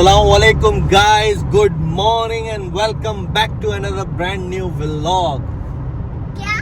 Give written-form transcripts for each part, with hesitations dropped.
Assalamualaikum guys, good morning and welcome back to another brand new vlog. क्या?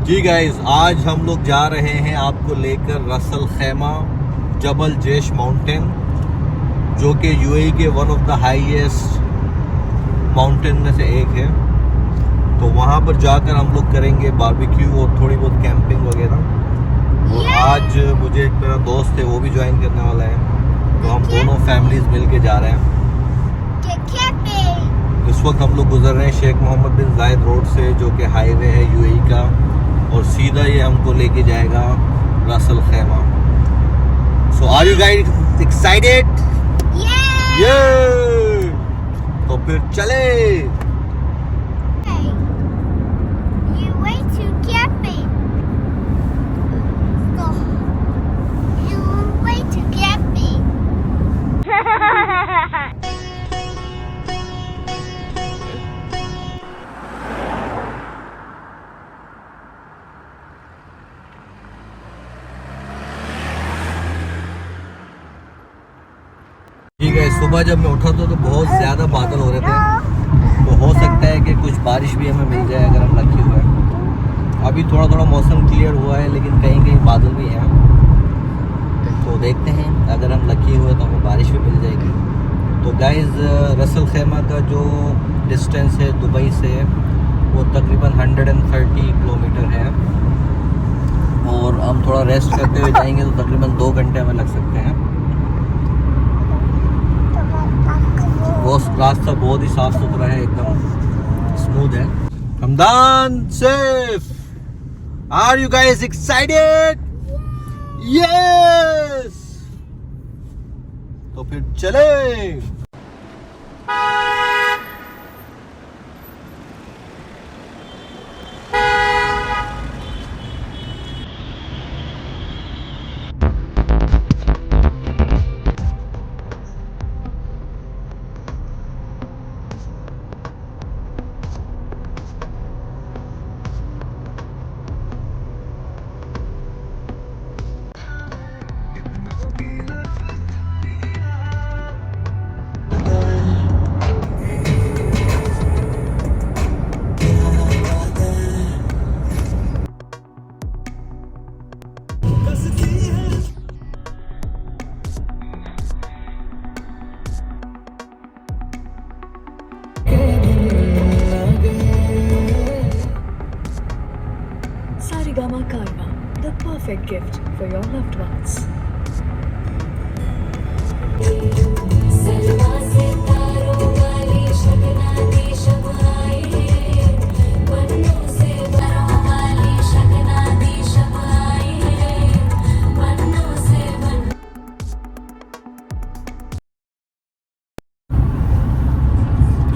जी guys, आज हम लोग जा रहे हैं आपको लेकर रसल खैमा जबल जेश माउंटेन, जो कि यूएई के one of the highest mountain में से एक है। तो वहाँ पर जाकर हम लोग करेंगे बारबेक्यू और थोड़ी बहुत कैंपिंग वगैरह। और आज मुझे एक मेरा दोस्त है, वो भी ज्वाइन करने वाला है, तो हम दोनों फैमिलीज मिल के जा रहे हैं। इस वक्त हम लोग गुजर रहे हैं शेख मोहम्मद बिन जायद रोड से, जो कि हाईवे है यूएई का, और सीधा ये हमको लेके जाएगा Ras al Khaimah. So are you guys excited? ये तो फिर चले। ठीक है, सुबह जब मैं उठा तो बहुत ज़्यादा बादल हो रहे थे, तो हो सकता है कि कुछ बारिश भी हमें मिल जाए अगर हम लकी हुए। अभी थोड़ा थोड़ा मौसम क्लियर हुआ है, लेकिन कहीं कहीं बादल भी हैं, तो देखते हैं अगर हम लकी हुए तो हमें बारिश भी मिल जाएगी। तो गाइस, रसल खैमा का जो डिस्टेंस है दुबई से, वो तकरीबन 130 किलोमीटर है, और हम थोड़ा रेस्ट करते हुए जाएंगे तो तकरीबन 2 घंटे हमें लग सकते हैं। वो रास्ता बहुत ही साफ सुथरा है, एकदम स्मूथ है। हमदान सेफ, are you guys excited? Yes, तो फिर चले। Saregama Karma, the perfect gift for your loved ones.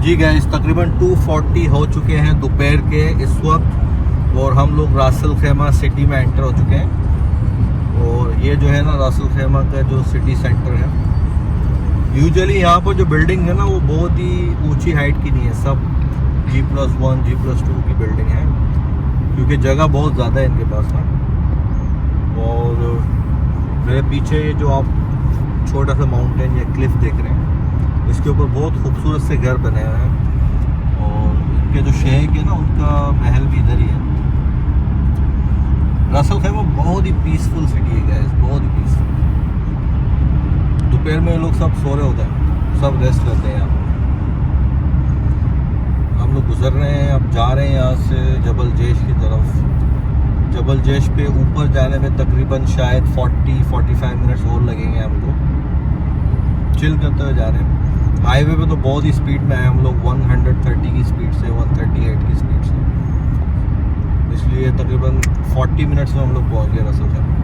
जी गाइस, तकरीबन 2:40 हो चुके हैं दोपहर के इस वक्त, और हम लोग रसल खैमा सिटी में एंटर हो चुके हैं। और ये जो है ना, रसल खैमा का जो सिटी सेंटर है, यूजुअली यहाँ पर जो बिल्डिंग है ना, वो बहुत ही ऊंची हाइट की नहीं है, सब G+1 G+2 की बिल्डिंग है, क्योंकि जगह बहुत ज़्यादा है इनके पास ना। और मेरे पीछे ये जो आप छोटा सा माउंटेन या क्लिफ देख रहे हैं, इसके ऊपर बहुत खूबसूरत से घर बने हुए हैं, और इनके जो शेख है ना, उनका महल भी इधर ही है। रसल खैमा बहुत ही पीसफुल सिटी है गाइस, बहुत ही पीसफुल। दोपहर में लोग सब सो रहे होते हैं, सब रेस्ट करते हैं यहाँ। हम लोग गुजर रहे हैं, अब जा रहे हैं यहाँ से जबल जेश की तरफ। जबल जेश पे ऊपर जाने में तकरीबन शायद 40-45 मिनट्स और लगेंगे हमको। चिल करते हुए जा रहे हैं। हाईवे पे तो बहुत ही स्पीड में आए हम लोग, 130 की स्पीड से, 138 की स्पीड से, इसलिए तकरीबन 40 मिनट्स में हम लोग पहुँच गए रसल खैमा।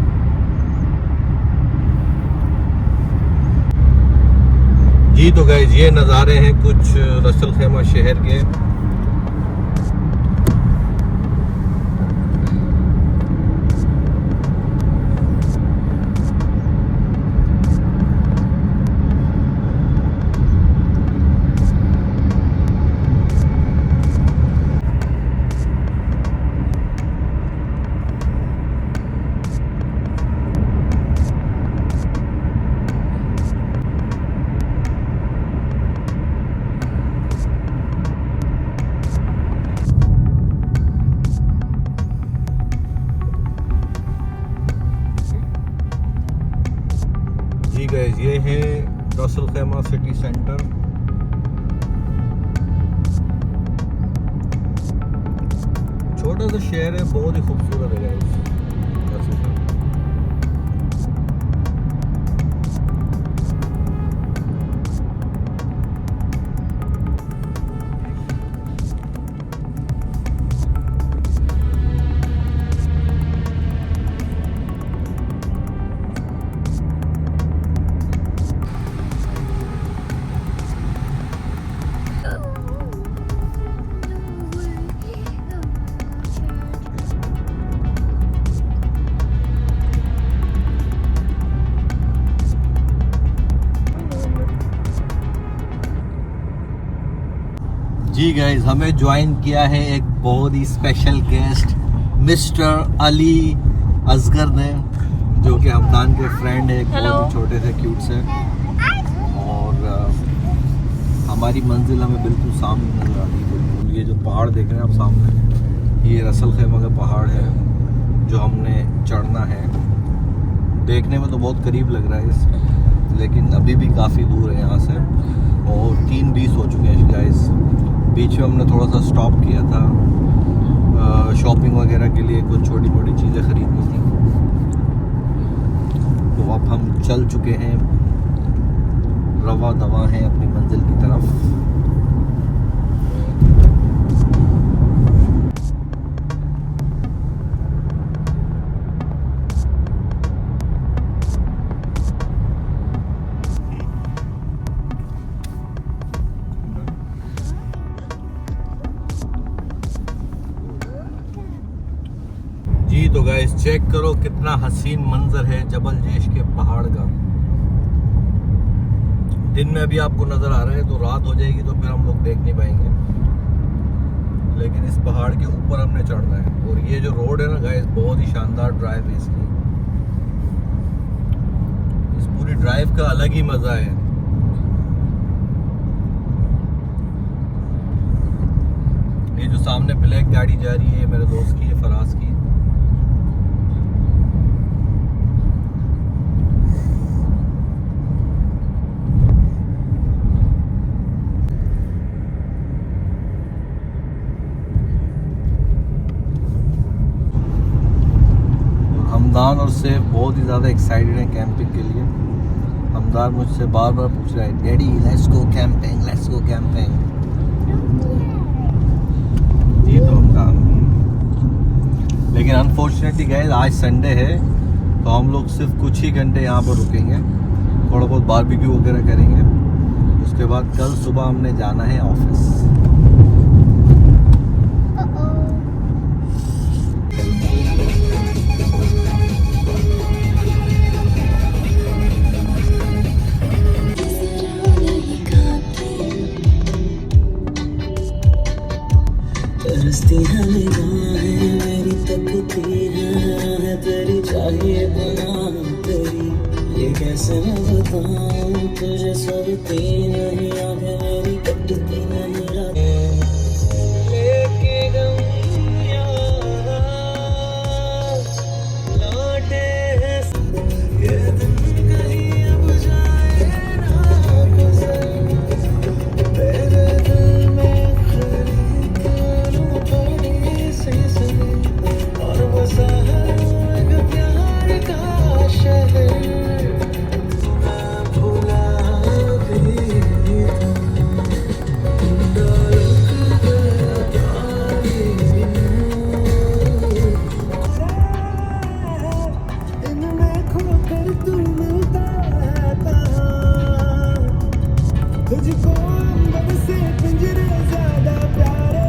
जी तो गाइस, ये नज़ारे हैं कुछ रसल खैमा शहर के। Ras Al Khaimah city centre. छोटा सा शहर है, बहुत ही खूबसूरत है गाइस रसल खैमा। जी गाइस, हमें ज्वाइन किया है एक बहुत ही special guest mister Ali Asgar ने, जो कि हमदान के फ्रेंड है, बहुत ही छोटे से क्यूट से। और हमारी मंजिल हमें बिल्कुल सामने नजर आ रही है। बिल्कुल ये जो पहाड़ देख रहे हैं आप सामने, ये रसल खैमा का पहाड़ है जो हमने चढ़ना है। देखने में तो बहुत करीब लग रहा है इस, लेकिन अभी भी काफ़ी दूर है यहाँ से। और 3:20 हो चुके हैं गाइस। बीच में हमने थोड़ा सा स्टॉप किया था शॉपिंग वगैरह के लिए, कुछ छोटी मोटी चीज़ें खरीदनी थी। तो अब हम चल चुके हैं, रवा दवा हैं अपनी मंजिल की तरफ। जी तो गाइस, चेक करो कितना हसीन मंजर है जबल जेश के पहाड़ का। दिन में अभी आपको नजर आ रहा है, तो रात हो जाएगी तो फिर हम लोग देख नहीं पाएंगे। लेकिन इस पहाड़ के ऊपर हमने चढ़ना है। और ये जो रोड है ना गाइस, बहुत ही शानदार ड्राइव है इसकी। इस पूरी ड्राइव का अलग ही मजा है। ये जो सामने ब्लैक गाड़ी जा रही है मेरे दोस्त की है, फराज की। हमदान और सैफ बहुत ही ज़्यादा एक्साइटेड हैं कैंपिंग के लिए। हमदान मुझसे बार बार पूछ रहा है, daddy let's go camping, let's go camping. जी तो हमदान, लेकिन अनफॉर्चुनेटली गाइस आज संडे है, तो हम लोग सिर्फ कुछ ही घंटे यहाँ पर रुकेंगे, थोड़ा बहुत बारबेक्यू वगैरह करेंगे। उसके बाद कल सुबह हमने जाना है ऑफिस। तरसती है निगाहें मेरी, तकती है तेरी, चाहिए बना तेरी। ये कैसे मैं बताऊं तुझे, सोती नहीं आंखें मेरी, कटती नहीं रातें। लेके गम यार लौटे हैं ये दिन, कहीं अब जाए ना गुजर तेरे दिल में। और वो सहर प्यार का शहर मैं भुला भी इनमें खोकर तू मिलता था तुझको, अंबर से पिंजरे ज्यादा प्यारे।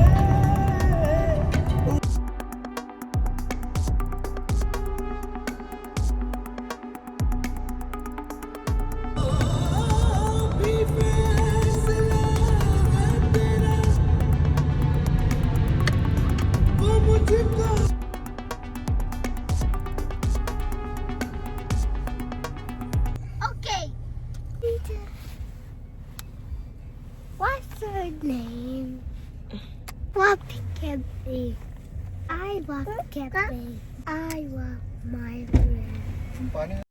Okay. What's her name? Love camping. I love camping. I love my friend.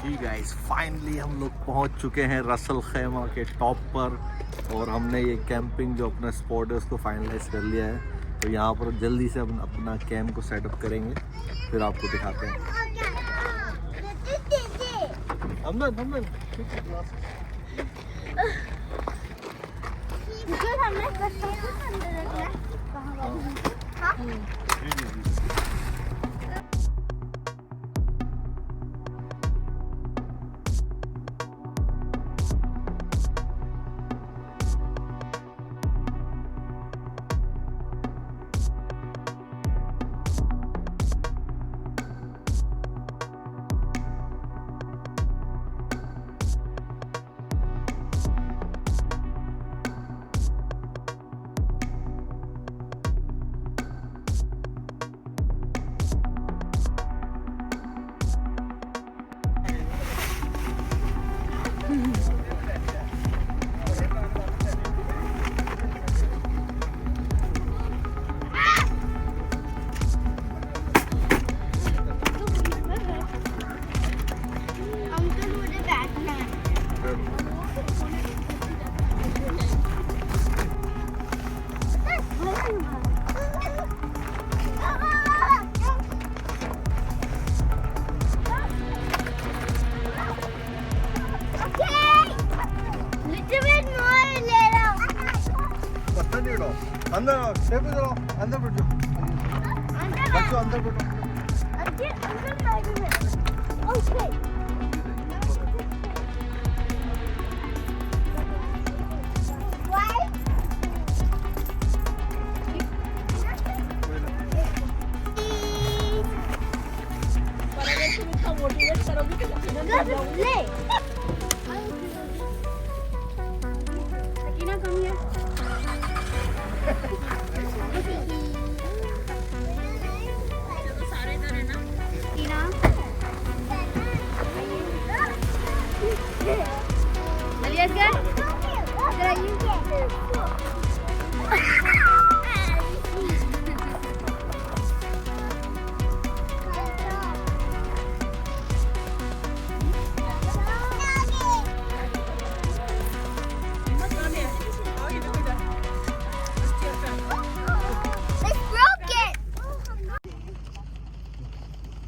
जी गाइस फाइनली हम लोग पहुंच चुके हैं रसल खेमा के टॉप पर और हमने ये कैंपिंग जो अपना स्पॉट है उसको फाइनलाइज कर लिया है। तो यहाँ पर जल्दी से अपना कैंप को सेटअप करेंगे, फिर आपको दिखाते हैं। अंदर अंदर बैठो, बच्चों अंदर बैठो।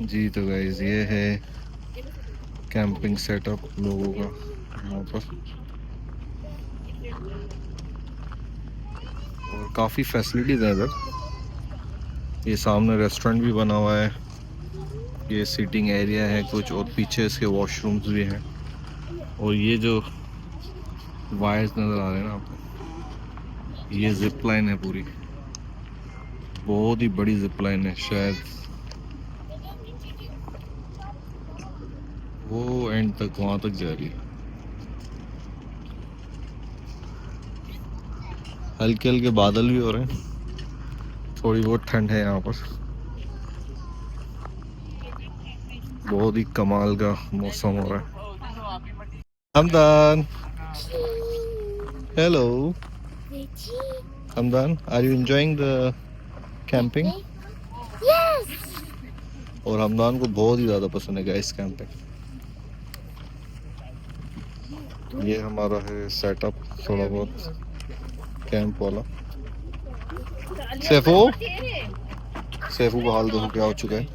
जी तो गाइस ये है कैंपिंग सेटअप लोगों का यहाँ पर, और काफ़ी फैसिलिटीज़ हैं इधर। ये सामने रेस्टोरेंट भी बना हुआ है, ये सीटिंग एरिया है कुछ, और पीछे इसके वॉशरूम्स भी हैं। और ये जो वायर्स नज़र आ रहे हैं ना आपको, ये जिप लाइन है पूरी, बहुत ही बड़ी जिप लाइन है, शायद वो एंड तक वहां तक जा रही है। हल्के हल्के बादल भी हो रहे हैं, थोड़ी बहुत ठंड है यहाँ पर, बहुत ही कमाल का मौसम हो रहा है। Hamdan, hello Hamdan, are you enjoying the camping? Yes. और हमदान को बहुत ही ज़्यादा पसंद है गाइस कैंपिंग। ये हमारा है सेटअप थोड़ा बहुत कैंप वाला। सैफू का हाल देखो क्या हो चुका है।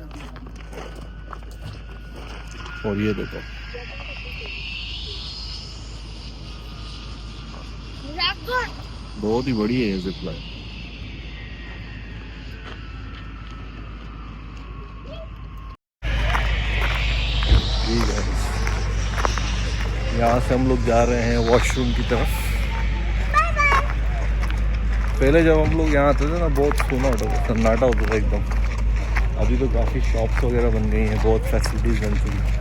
और ये देखो बहुत ही बड़ी है ये जिप लाइन। ठीक है, यहाँ से हम लोग जा रहे हैं वॉशरूम की तरफ। पहले जब हम लोग यहाँ आते थे ना बहुत सन्नाटा होता था एकदम। अभी तो काफ़ी शॉप्स वगैरह बन गई हैं, बहुत फैसिलिटीज़ बन चुकी हैं।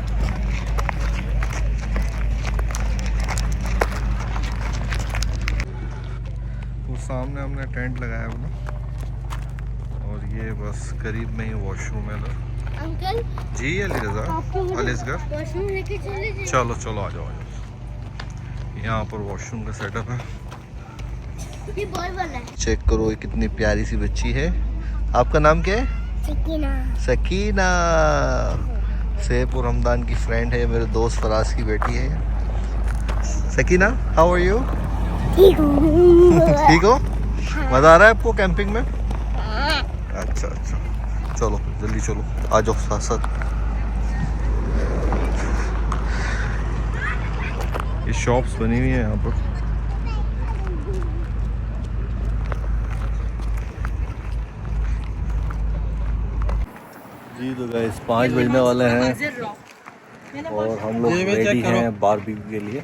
वो सामने हमने टेंट लगाया हुआ, और ये बस करीब में ही वॉशरूम है ना। अंकल जी अली रजा, अलीसगर, वॉशरूम लेके चले जाइए। चलो चलो आ जाओ। यहाँ पर वॉशरूम का सेटअप है, ये बॉय वाला है। चेक करो ये कितनी प्यारी सी बच्ची है। आपका नाम क्या है? सकीना। सकीना। सैफ और हमदान की फ्रेंड है, मेरे दोस्त फराज की बेटी है। Sakina, how are you? ठीक हूँ। ठीक हो? मज़ा आ रहा है आपको कैंपिंग में? अच्छा अच्छा, चलो जल्दी चलो, आ जाओ साथ साथ। ये शॉप्स बनी हुई है यहाँ पर। जी तो गाइस 5 बजने वाले हैं और हम लोग रेडी हैं बारबेक्यू के लिए।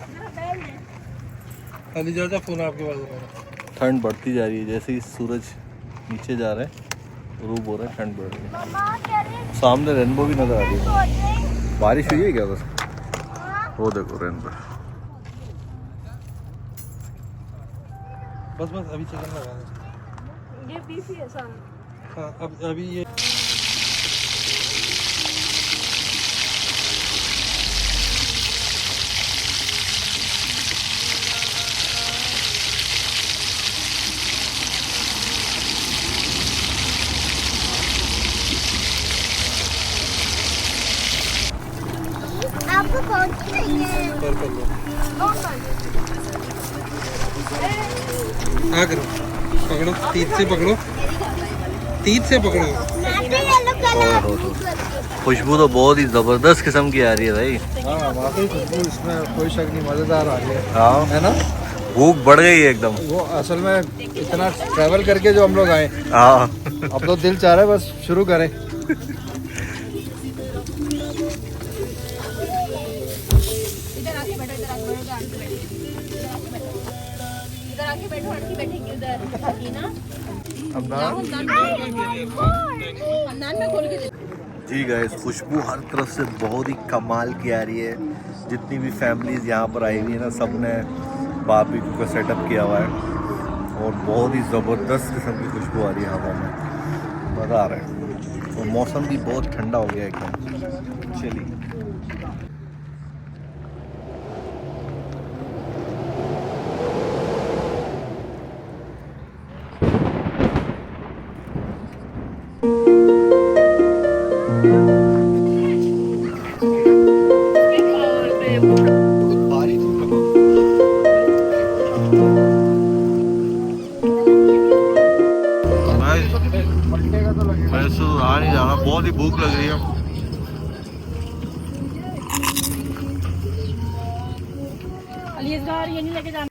फोन आपके पास। ठंड बढ़ती जा रही है, जैसे ही सूरज नीचे जा रहा है रूप हो रहा है, ठंड बढ़ रही है। सामने रेनबो भी नजर आ रही है। बारिश हुई है क्या उधर? वो देखो रेनबो। बस अभी चिकन लगा दे। ये बीफ ही है सारा। हाँ अब अभी ये आपको कौन सी चाहिए? कर लो। हाँ करो, पकड़ो, तीत से पकड़ो, तीत से पकड़ो। Yellow colour. खुशबू तो बहुत ही जबरदस्त किस्म की आ रही है भाई। हाँ वाकई खुशबू इसमें कोई शक नहीं, मज़ेदार आ रही है। हाँ है ना? भूख बढ़ गई है एकदम। वो असल में इतना ट्रैवल करके जो हम लोग आए, हाँ अब तो दिल चाह रहा है बस शुरू करें। जी गाइस, खुशबू हर तरफ से बहुत ही कमाल की आ रही है। जितनी भी फैमिलीज यहाँ पर आई हुई है ना, सब ने बारबेक्यू का सेटअप किया हुआ है और बहुत ही ज़बरदस्त किस्म की खुशबू आ रही है हवा में। मज़ा आ रहा है और मौसम भी बहुत ठंडा हो गया एकदम। चलिए मैं तो आ नहीं जा रहा, बहुत ही भूख लग रही है। ये नहीं लेके जाना।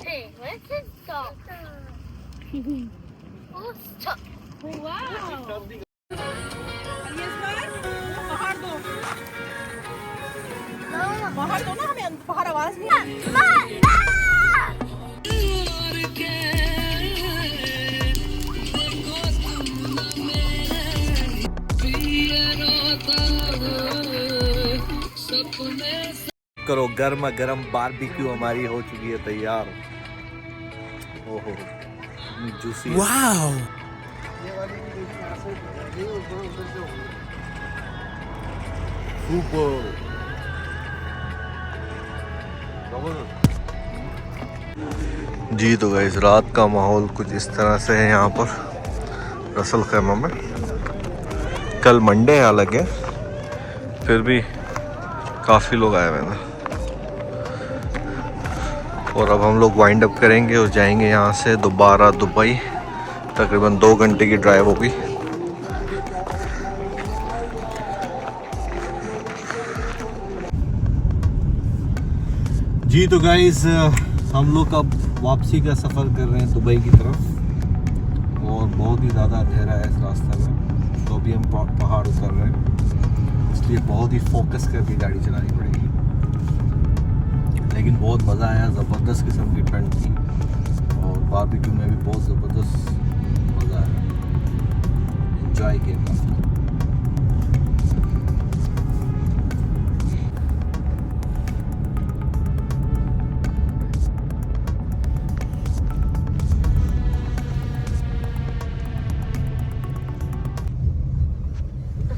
Hey, where's the stop? Oh, stop. बाहर दो ना, हमें बाहर आवाज नहीं। करो, गर्मा गर्म बारबेक्यू हमारी हो चुकी है तैयार। ओहो जूसी। वाओ। जी तो गाइस, रात का माहौल कुछ इस तरह से है यहाँ पर रसल खैमा में। कल मंडे है हालांकि, फिर भी काफ़ी लोग आए हुए हैं। और अब हम लोग वाइंड अप करेंगे और जाएंगे यहाँ से दोबारा दुबई। तकरीबन 2 घंटे की ड्राइव होगी। जी तो गाइस, हम लोग अब वापसी का सफ़र कर रहे हैं दुबई की तरफ और बहुत ही ज़्यादा अंधेरा है इस रास्ते में, तो अभी हम पहाड़ उतर रहे हैं, इसलिए बहुत ही फोकस करके गाड़ी चलानी पड़ेगी। लेकिन बहुत मज़ा आया, ज़बरदस्त किस्म की ठंड थी और बारबेक्यू में भी बहुत ज़बरदस्त मज़ा आया, एंजॉय किया।